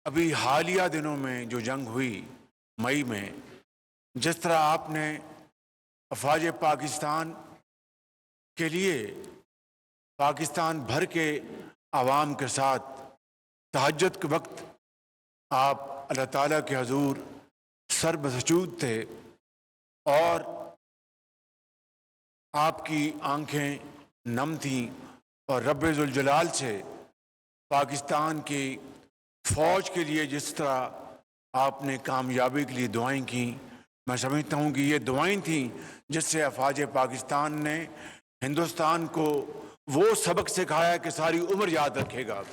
अभी हालिया दिनों में जो जंग हुई मई में, जिस तरह आपने अफवाज पाकिस्तान के लिए पाकिस्तान भर के आवाम के साथ तहज्जुद के वक्त आप अल्लाह ताला के हजूर सर बसजूद थे और आपकी आंखें नम थीं और रब्बे जुल जलाल से पाकिस्तान की फ़ौज के लिए जिस तरह आपने कामयाबी के लिए दुआएं की, मैं समझता हूँ कि ये दुआएं थीं जिससे अफवाज पाकिस्तान ने हिंदुस्तान को वो सबक सिखाया कि सारी उम्र याद रखेगा।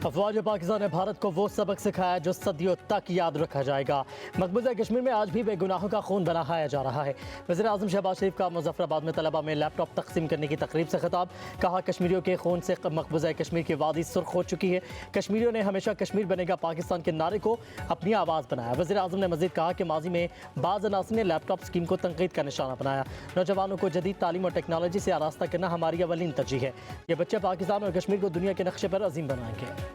अफवाज पाकिस्तान ने भारत को वो सबक सिखाया जो सदियों तक याद रखा जाएगा। मकबूजा कश्मीर में आज भी बेगुनाहों का खून बहाया जा रहा है। वज़ीर आज़म शहबाज शरीफ का मुजफ्फराबाद में तलबा में लैपटॉप तकसीम करने की तकरीब से खिताब। कहा, कश्मीरियों के खून से मकबूजा कश्मीर की वादी सुर्ख हो चुकी है। कश्मीरियों ने हमेशा कश्मीर बनेगा पाकिस्तान के नारे को अपनी आवाज़ बनाया। वज़ीर आज़म ने मज़ीद कहा कि माजी में बाज़ अनासर ने लैपटॉप स्कीम को तनकीद का निशाना बनाया। नौजवानों को जदीद तालीम और टेक्नोलॉजी से आरास्ता करना हमारी अवलीन तरजीह है। ये बच्चे पाकिस्तान और कश्मीर को दुनिया के नक्शे पर अजीम बनाएंगे।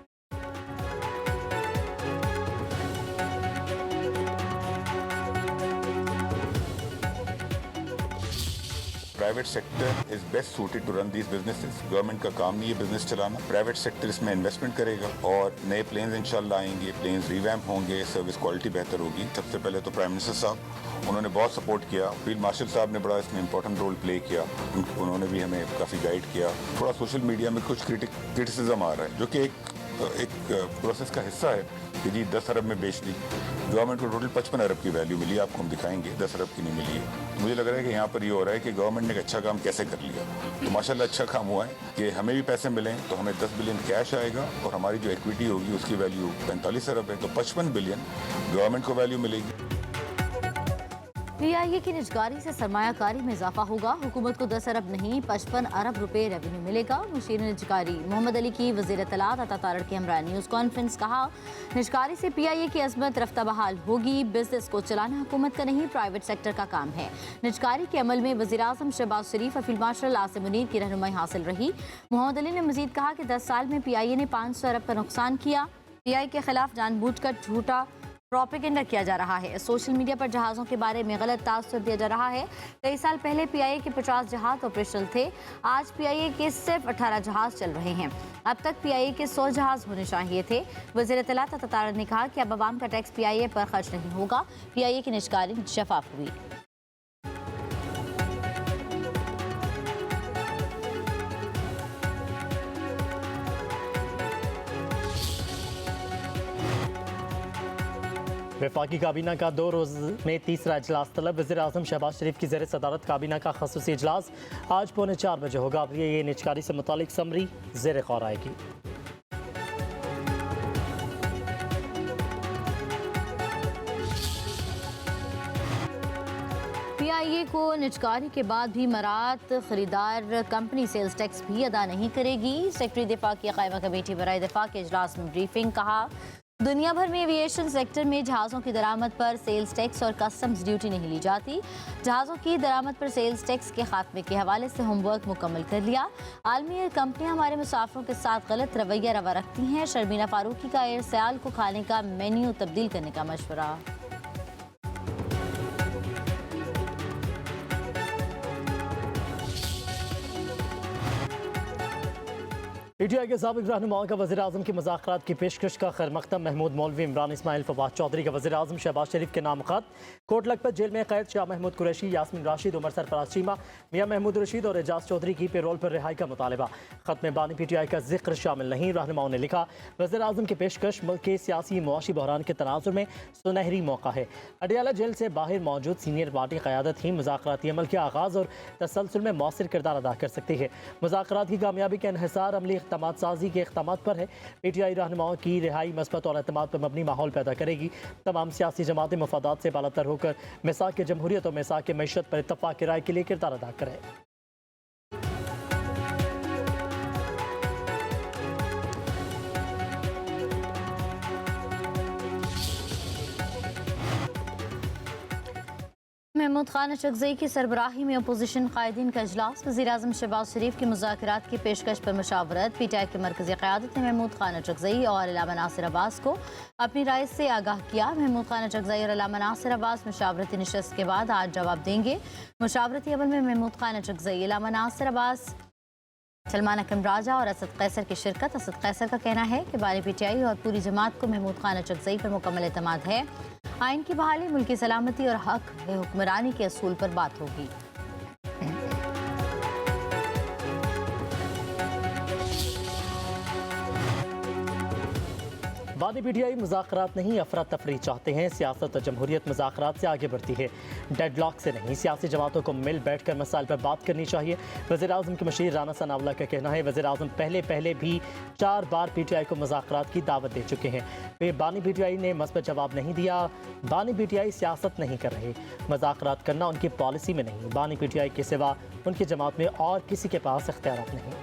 Private sector is best suited to run these businesses. Government का काम नहीं है बिजनेस चलाना, प्राइवेट सेक्टर इसमें इन्वेस्टमेंट करेगा और नए प्लेन्स इंशाल्लाह आएंगे, प्लेन्स रिवैम्प होंगे, सर्विस क्वालिटी बेहतर होगी। सबसे पहले तो प्राइम मिनिस्टर साहब, उन्होंने बहुत सपोर्ट किया। फील्ड मार्शल साहब ने बड़ा इसमें इंपॉर्टेंट रोल प्ले किया, उन्होंने भी हमें काफ़ी गाइड किया। थोड़ा सोशल मीडिया में कुछ क्रिटिसिज्म आ रहा है जो कि एक प्रोसेस का हिस्सा है कि जी 10 अरब में बेच दी, गवर्नमेंट को टोटल 55 अरब की वैल्यू मिली, आपको हम दिखाएंगे 10 अरब की नहीं मिली है। तो मुझे लग रहा है कि यहाँ पर ये हो रहा है कि गवर्नमेंट ने एक अच्छा काम कैसे कर लिया। तो माशाल्लाह अच्छा काम हुआ है कि हमें भी पैसे मिलें तो हमें 10 बिलियन कैश आएगा और हमारी जो इक्विटी होगी उसकी वैल्यू 45 अरब है, तो 55 बिलियन गवर्नमेंट को वैल्यू मिलेगी। पीआईए की निजकारी से सरमायाकारी में इजाफा होगा। हुकूमत को 10 अरब नहीं 55 अरब रुपए रेवेन्यू मिलेगा। मुशीर निजकारी मोहम्मद अली की वज़ीर इत्तलात अता तारड़ की हमरा न्यूज़ कॉन्फ्रेंस। कहा, निजकारी से पीआईए की अजमत रफ्ता बहाल होगी। बिजनेस को चलाना हुकूमत का नहीं, प्राइवेट सेक्टर का काम है। निजकारी के अमल में वज़ीर आज़म शहबाज शरीफ और फील्ड मार्शल आसिम मुनीर की रहनुमाई हासिल रही। मोहम्मद अली ने मजीद कहा कि 10 साल में पीआईए ने 500 अरब का नुकसान किया। पीआई के खिलाफ जानबूझकर झूठा प्रोपेगेंडा किया जा रहा है। सोशल मीडिया पर जहाज़ों के बारे में गलत तासुर दिया जा रहा है। कई साल पहले पीआईए के 50 जहाज ऑपरेशनल थे, आज पीआईए के सिर्फ 18 जहाज चल रहे हैं। अब तक पीआईए के 100 जहाज होने चाहिए थे। वज़ीर इत्तलात अता तारड़ ने कहा कि अब अवाम का टैक्स पीआईए पर खर्च नहीं होगा। पीआईए की निजकारी शफाफ हुई। वफाकी काबीना का 2 रोज़ में तीसरा इजलास तलब। वज़ीर आज़म शहबाज शरीफ की ज़ेर सदारत काबीना का ख़ुसूसी इजलास आज पौने 4 बजे होगा। ये निजकारी से मुतालिक समरी ज़ेर गौर आएगी। पीआईए को निजकारी के बाद भी मरात खरीदार कंपनी सेल्स टैक्स भी अदा नहीं करेगी। सेक्रेटरी दिफा की कायमा कमेटी बराए दिफा के इजलास में ब्रीफिंग। कहा, दुनिया भर में एविएशन सेक्टर में जहाज़ों की दरामद पर सेल्स टैक्स और कस्टम्स ड्यूटी नहीं ली जाती। जहाज़ों की दरामद पर सेल्स टैक्स के खात्मे के हवाले से होमवर्क मुकम्मल कर लिया। आलमी एयर कंपनियां हमारे मुसाफिरों के साथ गलत रवैया रवा रखती हैं। शर्मीना फारूकी का एयर सयाल को खाने का मेन्यू तब्दील करने का मशवरा। पीटीआई के साबिक रहनुमाओं का वज़ीर आज़म की मुज़ाकरात की पेशकश का खैर मकदम। महमूद मौलवी, इमरान इस्माइल, फवाद चौधरी का वज़ीर आज़म शहबाज शरीफ के नाम खत। कोट लखपत जेल में कैद शाह महमूद कुरैशी, यास्मीन राशिद, उमर सरफराज चीमा, मियाँ महमूद रशीद और एजाज चौधरी की पेरोल पर रिहाई का मुतालबा। खत में बानी पीटीआई का जिक्र शामिल नहीं। रहनुमाओं ने लिखा, वज़ीर आज़म की पेशकश मुल्क के सियासी मुआशी बहरान के तनाजुर में सुनहरी मौका है। अडियाला जेल से बाहर मौजूद सीनियर पार्टी क़यादत ही मुज़ाकराती अमल के आगाज़ और तसलसल में मौसर किरदार अदा कर सकती है। मुज़ाकरात की कामयाबी का इन्हिसार अमली इक़दामात साजी के इक़दामात पर है। पीटीआई रहनुमाओं की रिहाई मस्बत और एतमाद पर मबनी माहौल पैदा करेगी। तमाम सियासी जमातें मफादात से बालातर होकर मिसाक के जमहूरियत और मिसाक के मैशत पर इत्तफाक राय के लिए किरदार अदा करें। महमूद खान अचकजई की सरबराही में अपोजिशन कायदीन का इजलास। वज़ीर-ए-आज़म शहबाज शरीफ की मुज़ाकरात की पेशकश पर मशावरत। PTI की मरकज़ी क़यादत ने महमूद खान अचकजई और अल्लामा नासिर अब्बास को अपनी राय से आगाह किया। महमूद खान अचकजई और अल्लामा नासिर अब्बास मशावरती नशस्त के बाद आज जवाब देंगे। मशावरती अमल में महमूद खान अचकजई, अल्लामा नासिर अब्बास, सलमान अकरम राजा और असद कैसर की शिरकत। असद कैसर का कहना है कि बानी PTI और पूरी जमात को महमूद खान अचकजई पर मुकम्मल एतमाद है। आइन की बहाली, मुल्की सलामती और हक हुक्मरानी के असूल पर बात होगी। बानी PTI मुज़ाकरात नहीं, अफरा तफरी चाहते हैं। सियासत और जमहूरियत मुज़ाकरात से आगे बढ़ती है, डेडलॉक से नहीं। सियासी जमातों को मिल बैठ कर मसाइल पर बात करनी चाहिए। वज़ीर-ए-आज़म के मशीर राना सनाउल्लाह का कहना है वज़ीर-ए-आज़म पहले भी 4 बार PTI को मुज़ाकरात की दावत दे चुके हैं। फिर बानी PTI ने मस्बत जवाब नहीं दिया। बानी PTI सियासत नहीं कर रहे, मुज़ाकरात करना उनकी पॉलिसी में नहीं। बानी PTI के सिवा उनकी जमात में और किसी के पास इख्तियारात नहीं।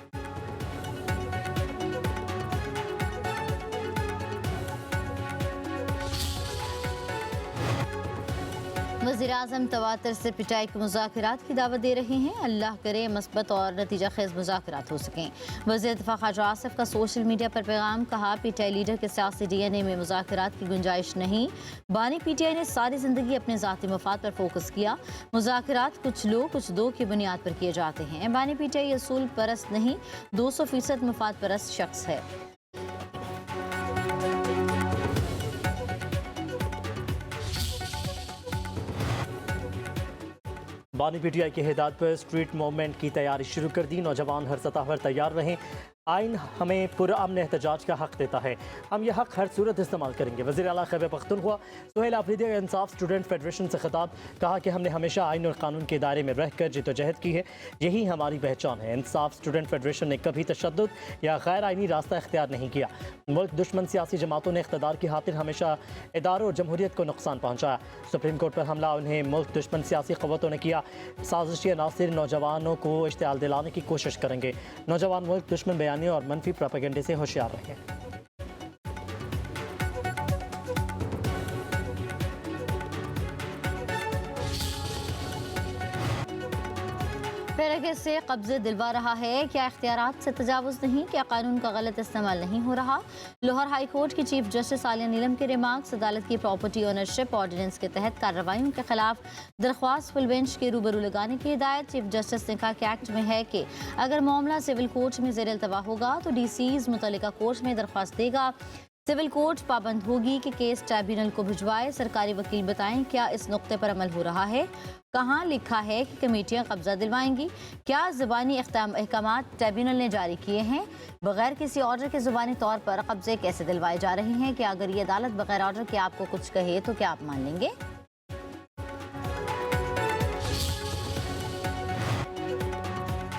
वज़ीर-ए-आज़म तवातर से PTI के मुज़ाकरात की दावत दे रहे हैं। अल्लाह करे मस्बत और नतीजा खेज़ मुज़ाकरात हो सकें। वज़ीर दिफ़ा ख़ाजा आसिफ का सोशल मीडिया पर पैगाम, कहा PTI लीडर के सियासी DNA में मुज़ाकरात की गुंजाइश नहीं। बानी PTI ने सारी ज़िंदगी अपने ज़ाती मफाद पर फोकस किया। मुज़ाकरात कुछ लोग कुछ दो की बुनियाद पर किए जाते हैं। बानी PTI असूल परस्त नहीं, 200% मफाद परस्त शख्स है। बानी PTI की हिदायत पर स्ट्रीट मूवमेंट की तैयारी शुरू कर दी। नौजवान हर सतह पर तैयार रहें। आइन हमें पुरअमन एहतजाज का हक देता है, हम यह हक हर सूरत इस्तेमाल करेंगे। वज़ीर आला खैबर पख्तूनख्वा सुहेल आफरीदी का इंसाफ स्टूडेंट फेडरेशन से खिताब, कहा कि हमने हमेशा आइन और कानून के दायरे में रहकर जिद्दोजहद की है, यही हमारी पहचान है। इंसाफ स्टूडेंट फेडरेशन ने कभी तशद्दुद या गैर आइनी रास्ता इख्तियार नहीं किया। मुल्क दुश्मन सियासी जमातों ने इख्तिदार की खातिर हमेशा इदारों और जमहूरियत को नुकसान पहुँचाया। सुप्रीम कोर्ट पर हमला उन्हें मुल्क दुश्मन सियासी क़व्वतों ने किया। साजिशी अनासिर नौजवानों को इश्तियाल दिलाने की कोशिश करेंगे। नौजवान मुल्क दुश्मन बयानी और मनफी प्रोपेगेंडे से होशियार रहें। पैराग्राफ से कब्जे दिलवा रहा है, क्या इख्तियारात से तजावुज़ नहीं, क्या कानून का गलत इस्तेमाल नहीं हो रहा। लाहौर हाई कोर्ट की चीफ जस्टिस आलिया नीलम के रिमार्क्स, अदालत की प्रॉपर्टी ओनरशिप ऑर्डिनेंस के तहत कार्रवाइयों के खिलाफ दरख्वास्त फुल बेंच के रूबरू लगाने की हिदायत। चीफ जस्टिस ने कहा कि एक्ट में है कि अगर मामला सिविल कोर्ट में ज़ेर इल्तवा होगा तो DCs मुतल्लिका कोर्ट में दरख्वास्त देगा। सिविल कोर्ट पाबंद होगी कि केस ट्राइब्यूनल को भिजवाए। सरकारी वकील बताएं क्या इस नुक्ते पर अमल हो रहा है, कहाँ लिखा है कि कमेटियां कब्जा दिलवाएंगी, क्या ज़ुबानी अहकामात ट्राइब्यूनल ने जारी किए हैं, बगैर किसी ऑर्डर के ज़ुबानी तौर पर कब्जे कैसे दिलवाए जा रहे हैं, क्या अगर ये अदालत बगैर ऑर्डर के आपको कुछ कहे तो क्या आप मान लेंगे।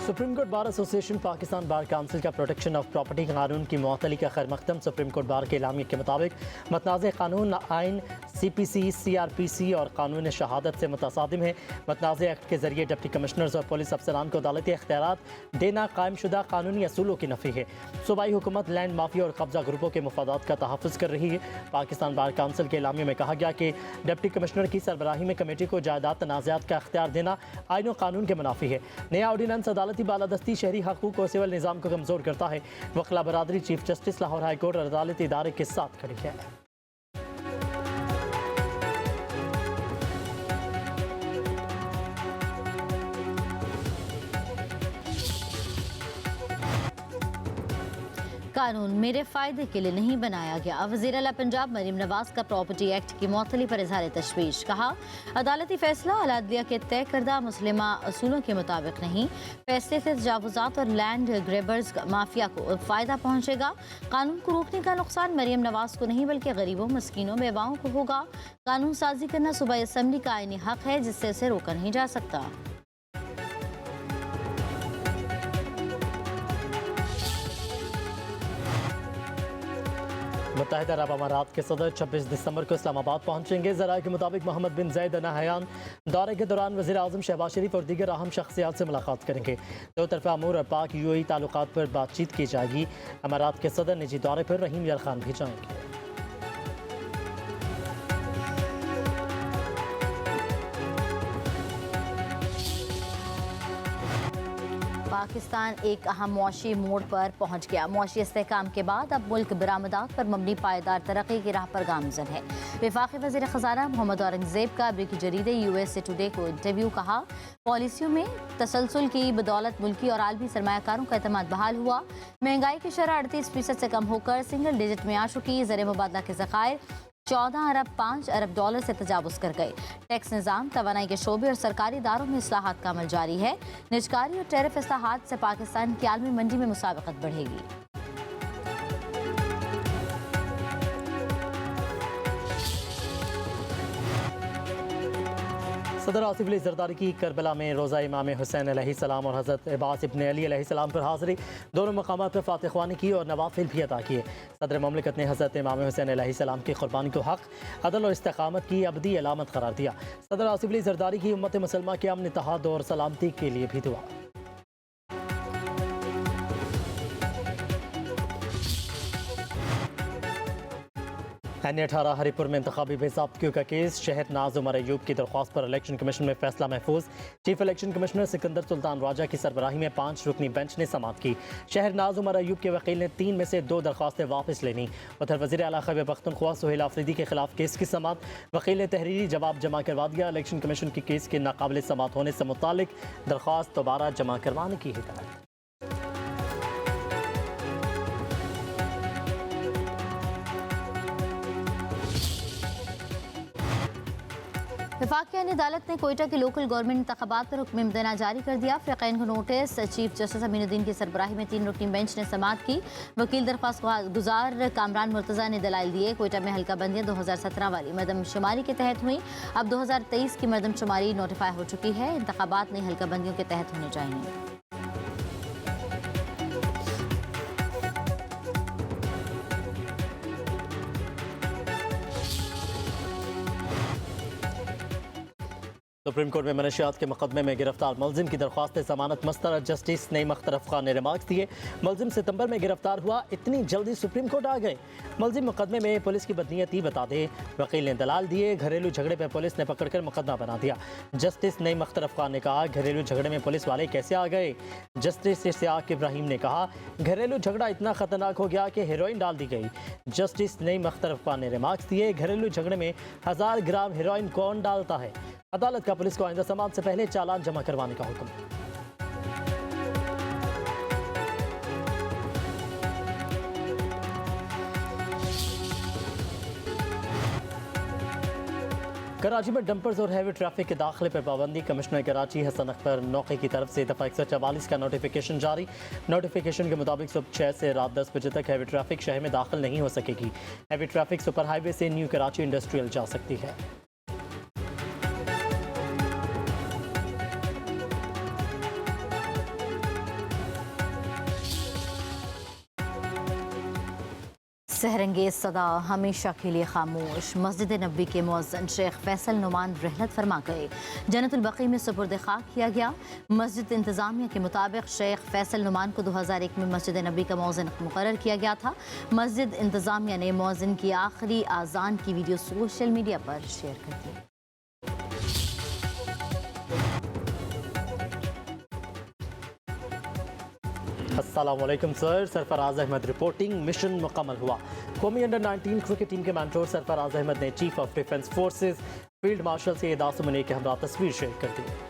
Supreme court bar association Pakistan bar council का प्रोटेक्शन ऑफ प्रॉपर्टी कानून की मुअत्तली का खैर मकदम। सुप्रीम कोर्ट बार के एलामिया के मुताबिक मतनाज़ कानून आइन CPC, CRPC और कानून शहादत से मुतसादिम है। मतनाज़ एक्ट के जरिए डिप्टी कमिश्नर्स और पुलिस अफसरान को अदालती इख्तियारात देना कायम शुदा कानूनी असूलों की नफ़ी है। सूबाई हुकूमत लैंड माफिया और कब्जा ग्रुपों के मफादात का तहफ़्फ़ुज़ कर रही है। पाकिस्तान बार काउंसिल के एलामिया में कहा गया कि डिप्टी कमिश्नर की सरबराही में कमेटी को जायदाद तनाज़ात का इख्तियार देना आइन और कानून के मुनाफी है। नया ऑर्डिनेंस अदालती बालादस्ती शहरी हकूक़ और सिविल निज़ाम को कमज़ोर करता है। वकला बरादरी chief justice Lahore high court और अदालती इदारे के साथ खड़ी है। कानून मेरे फ़ायदे के लिए नहीं बनाया गया। वज़ीर आला पंजाब मरीम नवाज का प्रॉपर्टी एक्ट की मुअत्तली पर इज़हार तशवीश, कहा अदालती फैसला अलादिया के तय करदा मुस्लिमा असूलों के मुताबिक नहीं, फैसले से तजावुज़ात और लैंड ग्रेबर्स माफिया को फ़ायदा पहुँचेगा। कानून को रोकने का नुकसान मरीम नवाज को नहीं बल्कि गरीबों, मस्कीनों, बेवाओं को होगा। कानून साजी करना सूबाई असम्बली का आईनी हक है जिससे इसे रोका नहीं जा सकता। मुत्तहिदा अरब अमारात के सदर 26 दिसंबर को इस्लामाबाद पहुंचेंगे। ज़राए के मुताबिक मोहम्मद बिन ज़ायद अल नहयान दौरे के दौरान वज़ीर-ए-आज़म शहबाज शरीफ और दीगर अहम शख्सियात से मुलाकात करेंगे। दो तरफ़ा अमूर और पाक UAE ताल्लुकात पर बातचीत की जाएगी। अमारात के सदर निजी दौरे पर रहीम यार खान भी जाएंगे। पाकिस्तान एक अहम मुआशी मोड़ पर पहुंच गया। मुआशी इस्तेहकाम के बाद अब मुल्क बरामदात पर मबनी पायदार तरक्की की राह पर गामजन है। वफाकी वज़ीर ख़ज़ाना मोहम्मद औरंगज़ेब का अमरीकी जरीदे USA टुडे को इंटरव्यू। कहा, पॉलिसियों में तसलसल की बदौलत मुल्की और आलमी सरमायाकारों का एतमाद बहाल हुआ। महंगाई की शरह 38% से कम होकर सिंगल डिजिट में आ चुकी। ज़र मुबादला के ज़खायर 14 अरब 5 अरब डॉलर से तजावुज़ कर गए। टैक्स निज़ाम, तवानाई के शोबे और सरकारी इदारों में इस्लाहात का अमल जारी है। निजकारी और टैरिफ इस्लाहात से पाकिस्तान की आलमी मंडी में मुसाबकत बढ़ेगी। सदर आसिफ अली जरदारी की करबला में रोज़ा इमाम हुसैन अलैहिस्सलाम और हज़रत अब्बास इब्न अली अलैहिस्सलाम पर हाज़िरी। दोनों मकामात पर फातिह ख्वानी की और नवाफिल भी अदा किए। सदर ममलिकत ने हज़रत इमाम हुसैन अलैहिस्सलाम की कुर्बानी को हक़, अदल और इस्तिक़ामत की अबदी अलामत करार दिया। सदर आसिफ अली जरदारी की उम्मत मुसलमा के अमन, इत्तेहाद और सलामती के लिए भी दुआ। N18 हरिपुर में इंतखाबी बेज़ाब्तियों का केस। शहर नाज उमर अयूब की दरख्वास्त पर इलेक्शन कमीशन में फैसला महफूज। Chief election commissioner Sikandar Sultan Raja की सरबराही में 5 रुकनी बेंच ने समाअत की। शहर नाज उमर अयूब के वकील ने 3 में से 2 दरख्वास्तें वापस ले लीं। उधर वज़ीर आला खैबर पख्तूनख्वा सुहेल आफरीदी के खिलाफ केस की समाअत। वकील ने तहरीरी जवाब जमा करवा दिया। इलेक्शन कमीशन की केस के नाकाबिल समाअत होने से मुतालिक दरख्वास्त दोबारा जमा करवाने की हिदायत। वफाकी अदालत ने कोयटा के लोकल गवर्नमेंट इंतखाबात पर हुक्म इम्तना जारी कर दिया। फ़रीक़ैन को नोटिस। चीफ जस्टिस अमीनुद्दीन की सरबराही में 3 रुकनी बेंच ने समाअत की। वकील दरख्वास्त गुजार कामरान मुर्तज़ा ने दलाइल दिए। कोयटा में हल्का बंदियाँ 2017 वाली मरदमशुमारी के तहत हुई। अब 2023 की मरदमशुमारी नोटिफाई हो चुकी है। इंतखाबात नई हल्का बंदियों के तहत होने चाहिए। सुप्रीम कोर्ट में मनशियात के मुकदमे में गिरफ्तार मुलजिम की दरख्वास्त जमानत मुस्तरद जस्टिस नईम अख्तरफ खान ने रिमार्क्स दिए। मुलजिम सितंबर में गिरफ्तार हुआ, इतनी जल्दी सुप्रीम कोर्ट आ गए। मुलजिम मुकदमे में पुलिस की बदनीयती बता दे। वकील ने दलाल दिए। घरेलू झगड़े पर पुलिस ने पकड़कर मुकदमा बना दिया। जस्टिस नईम अख्तरफ खान ने कहा, घरेलू झगड़े में पुलिस वाले कैसे आ गए। जस्टिस इश्तियाक इब्राहिम ने कहा, घरेलू झगड़ा इतना खतरनाक हो गया कि हेरोइन डाल दी गई। जस्टिस नईम अख्तरफ खान ने रिमार्क्स दिए। घरेलू झगड़े में 1000 ग्राम हेरोइन कौन डालता है। अदालत का पुलिस को आइंदा समाअत से पहले चालान जमा करवाने का हुक्म। कराची में डंपर्स और हैवी ट्रैफिक के दाखिले पर पाबंदी। कमिश्नर कराची हसन अख्तर नौके की तरफ से दफ़ा 144 का नोटिफिकेशन जारी। नोटिफिकेशन के मुताबिक सुबह 6 से रात 10 बजे तक हैवी ट्रैफिक शहर में दाखिल नहीं हो सकेगी। हैवी ट्रैफिक सुपर हाईवे से न्यू कराची इंडस्ट्रियल जा सकती है। सहरंगेज सदा हमेशा के लिए खामोश। मस्जिद नबी के मुअज्जिन शेख फैसल नुमान रहलत फरमा गए। जन्नतुल बकी में सुपुर्द खाक किया गया। मस्जिद इंतजामिया के मुताबिक शेख फैसल नुमान को 2001 में मस्जिद नबी का मुअज्जिन मुकर्रर किया गया था। मस्जिद इंतजामिया ने मुअज्जिन की आखिरी आज़ान की वीडियो सोशल मीडिया पर शेयर कर दी। अस्सलामुअलैकुम sir. Sarfaraz Ahmed reporting. Mission मुकम्मल हुआ। कौमी अंडर-19 क्रिकेट टीम के मेंटोर सरफराज अहमद ने chief of defence forces field marshal से एदास मुनीर के हमरा तस्वीर शेयर कर दी।